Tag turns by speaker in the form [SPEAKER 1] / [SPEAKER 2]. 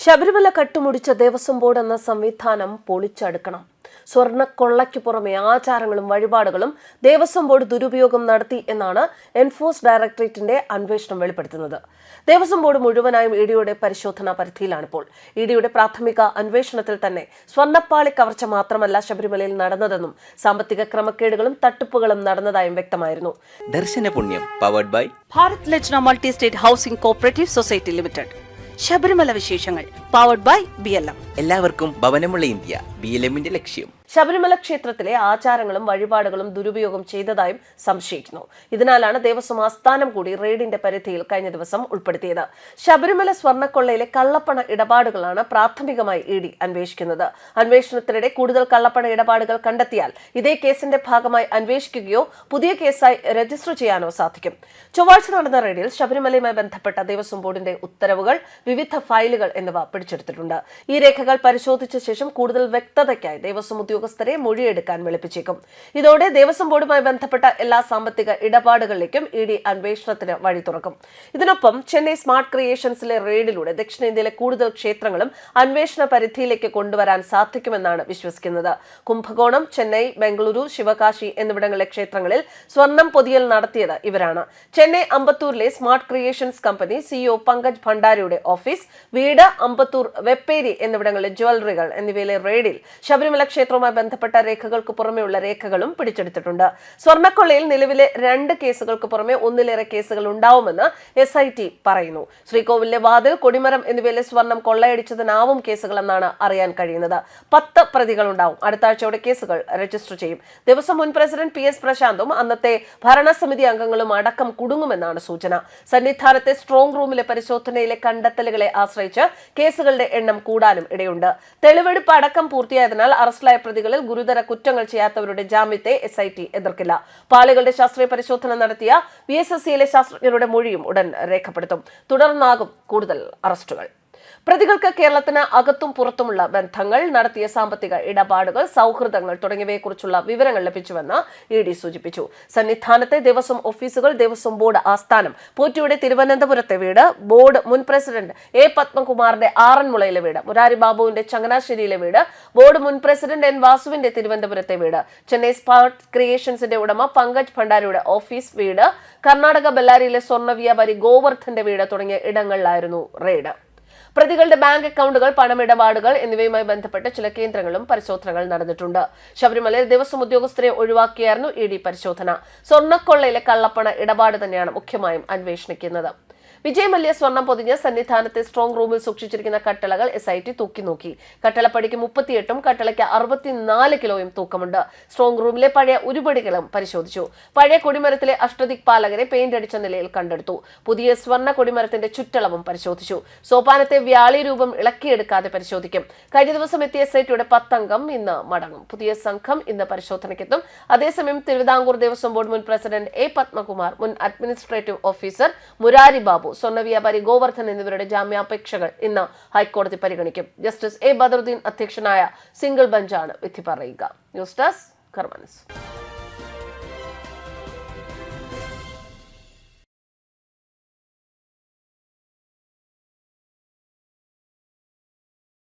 [SPEAKER 1] Sabarimala കട്ടുമുടിച്ച Devaswom board എന്ന സംവിധാനം പൊളിച്ചടുക്കണം. സ്വർണ്ണക്കൊള്ളയ്ക്ക് പുറമെ ആചാരങ്ങളും വഴിപാടുകളും ദേവസ്വം ബോർഡ് ദുരുപയോഗം നടത്തി എന്നാണ് എൻഫോഴ്സ് ഡയറക്ടറേറ്റിന്റെ അന്വേഷണം വെളിപ്പെടുത്തുന്നത്. ദേവസ്വം ബോർഡ് മുഴുവനായും ഇഡിയുടെ പരിശോധനാ പരിധിയിലാണിപ്പോൾ. ഇഡിയുടെ പ്രാഥമിക അന്വേഷണത്തിൽ തന്നെ സ്വർണ്ണപ്പാളി കവർച്ച മാത്രമല്ല ശബരിമലയിൽ നടന്നതെന്നും സാമ്പത്തിക ക്രമക്കേടുകളും തട്ടിപ്പുകളും നടന്നതായും വ്യക്തമായിരുന്നു.
[SPEAKER 2] Darshana Punyam powered by
[SPEAKER 3] Bharat Lajna multi state housing cooperative society limited. Sabarimala വിശേഷങ്ങൾ പവർഡ് ബൈ BLM.
[SPEAKER 2] എല്ലാവർക്കും ഭവനമുള്ള ഇന്ത്യ BLMന്റെ ലക്ഷ്യം.
[SPEAKER 1] ശബരിമല ക്ഷേത്രത്തിലെ ആചാരങ്ങളും വഴിപാടുകളും ദുരുപയോഗം ചെയ്തതായും സംശയിക്കുന്നു. ഇതിനാലാണ് ദേവസ്വം ആസ്ഥാനം കൂടി റെയ്ഡിന്റെ പരിധിയിൽ കഴിഞ്ഞ ദിവസം ഉൾപ്പെടുത്തിയത്. ശബരിമല സ്വർണ്ണക്കൊള്ളയിലെ കള്ളപ്പണ ഇടപാടുകളാണ് പ്രാഥമികമായി ഇഡി അന്വേഷിക്കുന്നത്. അന്വേഷണത്തിനിടെ കൂടുതൽ കള്ളപ്പണ ഇടപാടുകൾ കണ്ടെത്തിയാൽ ഇതേ കേസിന്റെ ഭാഗമായി അന്വേഷിക്കുകയോ പുതിയ കേസായി രജിസ്റ്റർ ചെയ്യാനോ സാധിക്കും. ചൊവ്വാഴ്ച നടന്ന റെയ്ഡിൽ ശബരിമലയുമായി ബന്ധപ്പെട്ട ദേവസ്വം ബോർഡിന്റെ ഉത്തരവുകൾ, വിവിധ ഫയലുകൾ എന്നിവ പിടിച്ചെടുത്തിട്ടുണ്ട്. ഈ രേഖകൾ പരിശോധിച്ച ശേഷം കൂടുതൽ വ്യക്തതയ്ക്കായി ദേവസ്വം ഉദ്യോഗസ്ഥരെ മൊഴിയെടുക്കാൻ വിളിപ്പിച്ചേക്കും. ഇതോടെ ദേവസ്വം ബോർഡുമായി ബന്ധപ്പെട്ട എല്ലാ സാമ്പത്തിക ഇടപാടുകളിലേക്കും ഇഡി അന്വേഷണത്തിന് വഴി തുറക്കും. ഇതിനൊപ്പം ചെന്നൈ സ്മാർട്ട് ക്രിയേഷൻസിലെ റെയ്ഡിലൂടെ ദക്ഷിണേന്ത്യയിലെ കൂടുതൽ ക്ഷേത്രങ്ങളും അന്വേഷണ പരിധിയിലേക്ക് കൊണ്ടുവരാൻ സാധിക്കുമെന്നാണ് വിശ്വസിക്കുന്നത്. കുംഭകോണം, ചെന്നൈ, ബംഗളൂരു, ശിവകാശി എന്നിവിടങ്ങളിലെ ക്ഷേത്രങ്ങളിൽ സ്വർണം പൊതിയൽ നടത്തിയത് ഇവരാണ്. ചെന്നൈ അമ്പത്തൂരിലെ Smart Creations company CEO Pankaj ഭണ്ഡാരിയുടെ ഓഫീസ്, വീട്, അമ്പത്തൂർ, വെപ്പേരി എന്നിവിടങ്ങളിലെ ജ്വല്ലറികൾ എന്നിവയിലെ റെയ്ഡിൽ ശബരിമല ക്ഷേത്രവുമായി ബന്ധപ്പെട്ട രേഖകൾക്ക് പുറമെയുള്ള രേഖകളും പിടിച്ചെടുത്തിട്ടുണ്ട്. സ്വർണ്ണക്കൊള്ളയിൽ നിലവിലെ 2 കേസുകൾക്ക് പുറമെ ഒന്നിലേറെ കേസുകൾ ഉണ്ടാവുമെന്ന് SIT പറയുന്നു. ശ്രീകോവിലിലെ വാതിൽ, കൊടിമരം എന്നിവയിലെ സ്വർണം കൊള്ളയടിച്ചതിനാവും കേസുകളെന്നാണ് അറിയാൻ കഴിയുന്നത്. 10 പ്രതികൾ ഉണ്ടാവും. അടുത്ത ആഴ്ചയോടെ കേസുകൾ രജിസ്റ്റർ ചെയ്യും. ദേവസ്വം മുൻ പ്രസിഡന്റ് PS പ്രശാന്തും അന്നത്തെ ഭരണസമിതി അംഗങ്ങളും അടക്കം കുടുങ്ങുമെന്നാണ് സൂചന. സന്നിധാനത്തെ സ്ട്രോങ് റൂമിലെ പരിശോധനയിലെ കണ്ടെത്തലുകളെ ആശ്രയിച്ച് കേസുകളുടെ എണ്ണം കൂടാനും ഇടയുണ്ട്. തെളിവെടുപ്പ് അടക്കം പൂർത്തിയായതിനാൽ അറസ്റ്റിലായ പ്രതികളിൽ ഗുരുതര കുറ്റങ്ങൾ ചെയ്യാത്തവരുടെ ജാമ്യത്തെ SIT എതിർക്കില്ല. പാളികളുടെ ശാസ്ത്രീയ പരിശോധന നടത്തിയ VSSCയിലെ ശാസ്ത്രജ്ഞരുടെ മൊഴിയും ഉടൻ രേഖപ്പെടുത്തും. തുടർന്നാകും കൂടുതൽ അറസ്റ്റുകൾ. പ്രതികൾക്ക് കേരളത്തിന് അകത്തും പുറത്തുമുള്ള ബന്ധങ്ങൾ, നടത്തിയ സാമ്പത്തിക ഇടപാടുകൾ, സൗഹൃദങ്ങൾ തുടങ്ങിയവയെക്കുറിച്ചുള്ള വിവരങ്ങൾ ലഭിച്ചുവെന്ന് ED സൂചിപ്പിച്ചു. സന്നിധാനത്തെ ദേവസ്വം ഓഫീസുകൾ, ദേവസ്വം ബോർഡ് ആസ്ഥാനം, പോറ്റിയുടെ തിരുവനന്തപുരത്തെ വീട്, ബോർഡ് മുൻ പ്രസിഡന്റ് A പത്മകുമാറിന്റെ ആറന്മുളയിലെ വീട്, മുരാരി ബാബുവിന്റെ ചങ്ങനാശ്ശേരിയിലെ വീട്, ബോർഡ് മുൻ പ്രസിഡന്റ് N വാസുവിന്റെ തിരുവനന്തപുരത്തെ വീട്, ചെന്നൈ സ്മാർട്ട് ക്രിയേഷൻസിന്റെ ഉടമ പങ്കജ് ഭണ്ഡാരിയുടെ ഓഫീസ്, വീട്, കർണാടക ബെല്ലാരിയിലെ സ്വർണ്ണ വ്യാപാരി ഗോവർദ്ധന്റെ വീട് തുടങ്ങിയ ഇടങ്ങളിലായിരുന്നു റെയ്ഡ്. പ്രതികളുടെ ബാങ്ക് അക്കൗണ്ടുകൾ, പണമിടപാടുകൾ എന്നിവയുമായി ബന്ധപ്പെട്ട ചില കേന്ദ്രങ്ങളും പരിശോധനകൾ നടന്നിട്ടുണ്ട്. ശബരിമലയിൽ ദേവസ്വം ഉദ്യോഗസ്ഥരെ ഒഴിവാക്കിയായിരുന്നു ED പരിശോധന. സ്വർണ്ണക്കൊള്ളയിലെ കള്ളപ്പണ ഇടപാട് തന്നെയാണ് മുഖ്യമായും അന്വേഷിക്കുന്നത്. വിജയ് മല്യ സ്വർണം പൊതിഞ്ഞ് സന്നിധാനത്തെ സ്ട്രോങ് റൂമിൽ സൂക്ഷിച്ചിരിക്കുന്ന കട്ടളകൾ SIT തൂക്കി നോക്കി. കട്ടളപ്പടിക്ക് 38ഉം കട്ടളയ്ക്ക് 64 കിലോയും തൂക്കമുണ്ട്. സ്ട്രോങ് റൂമിലെ പഴയ ഉരുപടികളും പരിശോധിച്ചു. പഴയ കൊടിമരത്തിലെ അഷ്ടദിക്പാലകരെ പെയിന്റ് അടിച്ച നിലയിൽ കണ്ടെടുത്തു. പുതിയ സ്വർണ്ണ കൊടിമരത്തിന്റെ ചുറ്റളവും പരിശോധിച്ചു. സോപാനത്തെ വ്യാളി രൂപം ഇളക്കിയെടുക്കാതെ പരിശോധിക്കും. കഴിഞ്ഞ ദിവസം എത്തിയ SITയുടെ 10 അംഗം ഇന്ന് മടങ്ങും. പുതിയ സംഘം ഇന്ന് പരിശോധനയ്ക്കെത്തും. അതേസമയം തിരുവിതാംകൂർ ദേവസ്വം ബോർഡ് മുൻ പ്രസിഡന്റ് A പത്മകുമാർ, മുൻ അഡ്മിനിസ്ട്രേറ്റീവ് ഓഫീസർ മുരാരി ബാബു, സ്വർണ്ണ വ്യാപാരി ഗോവർദ്ധൻ എന്നിവരുടെ ജാമ്യാപേക്ഷകൾ ഇന്ന് ഹൈക്കോടതി പരിഗണിക്കും. ജസ്റ്റിസ് A ബദറുദ്ദീൻ അധ്യക്ഷനായ സിംഗിൾ ബെഞ്ചാണ് വിധി പറയുക. ന്യൂസ് ഡെസ്ക് കർമ്മ ന്യൂസ്.